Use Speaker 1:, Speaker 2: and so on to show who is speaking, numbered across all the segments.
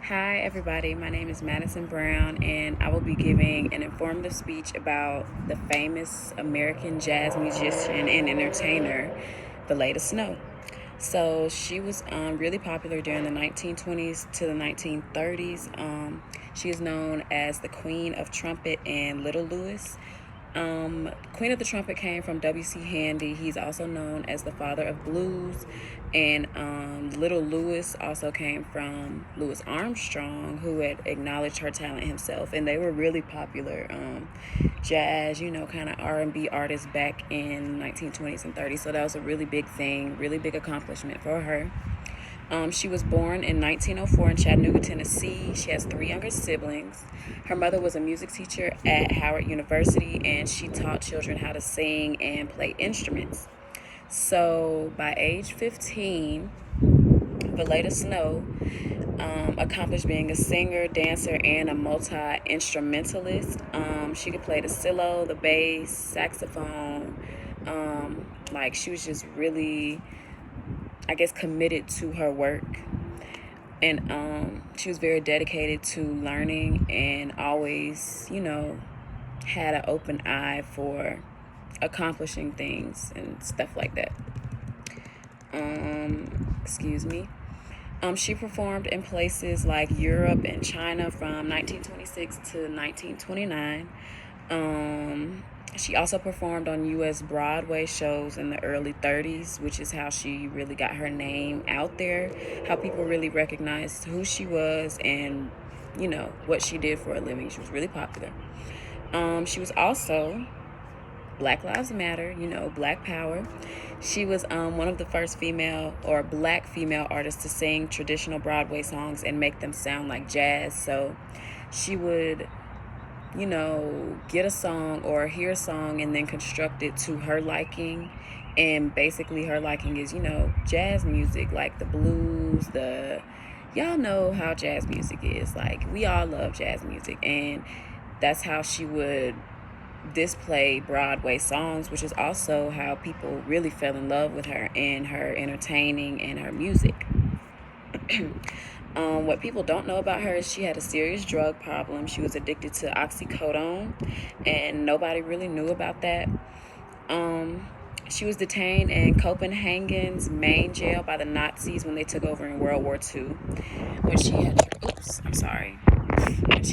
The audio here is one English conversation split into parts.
Speaker 1: Hi, everybody. My name is Madison Brown, and I will be giving an informative speech about the famous American jazz musician and entertainer, Valaida Snow. So she was really popular during the 1920s to the 1930s. She is known as the Queen of Trumpet and Little Louis. Queen of the Trumpet came from W.C. Handy. He's also known as the father of blues. And Little Louis also came from Louis Armstrong, who had acknowledged her talent himself. And they were really popular jazz, kind of R&B artists back in 1920s and 30s. So that was a really big thing, really big accomplishment for her. She was born in 1904 in Chattanooga, Tennessee. She has 3 younger siblings. Her mother was a music teacher at Howard University, and she taught children how to sing and play instruments. So by age 15, Valaida Snow accomplished being a singer, dancer, and a multi-instrumentalist. She could play the cello, the bass, saxophone. She was just really, committed to her work. And she was very dedicated to learning and always, had an open eye for accomplishing things and stuff like that. Excuse me. She performed in places like Europe and China from 1926 to 1929. She also performed on U.S. Broadway shows in the early 30s, which is how she really got her name out there, how people really recognized who she was and, what she did for a living. She was really popular. She was also Black Lives Matter, Black Power. She was one of the first female or Black female artists to sing traditional Broadway songs and make them sound like jazz. So she would get a song or hear a song and then construct it to her liking. And basically her liking is, jazz music, like the blues, y'all know how jazz music is. Like, we all love jazz music. And that's how she would display Broadway songs, which is also how people really fell in love with her and her entertaining and her music. What people don't know about her is she had a serious drug problem. She was addicted to oxycodone, and nobody really knew about that. She was detained in Copenhagen's main jail by the Nazis when they took over in World War II. When she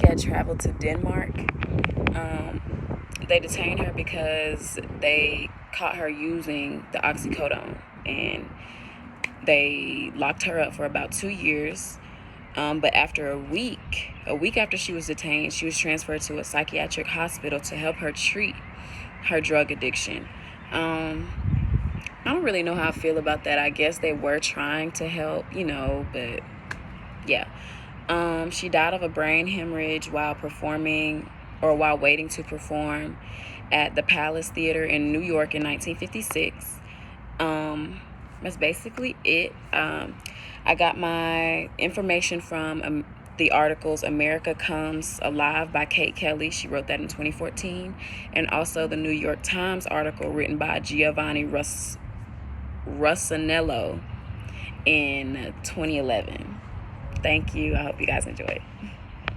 Speaker 1: had traveled to Denmark, they detained her because they caught her using the oxycodone, and they locked her up for about 2 years. But after a week after she was detained, she was transferred to a psychiatric hospital to help her treat her drug addiction. I don't really know how I feel about that. I guess they were trying to help, but yeah. She died of a brain hemorrhage while waiting to perform at the Palace Theater in New York in 1956. That's basically it. I got my information from the articles America Comes Alive by Kate Kelly. She wrote that in 2014. And also the New York Times article written by Giovanni Russanello in 2011. Thank you. I hope you guys enjoyed.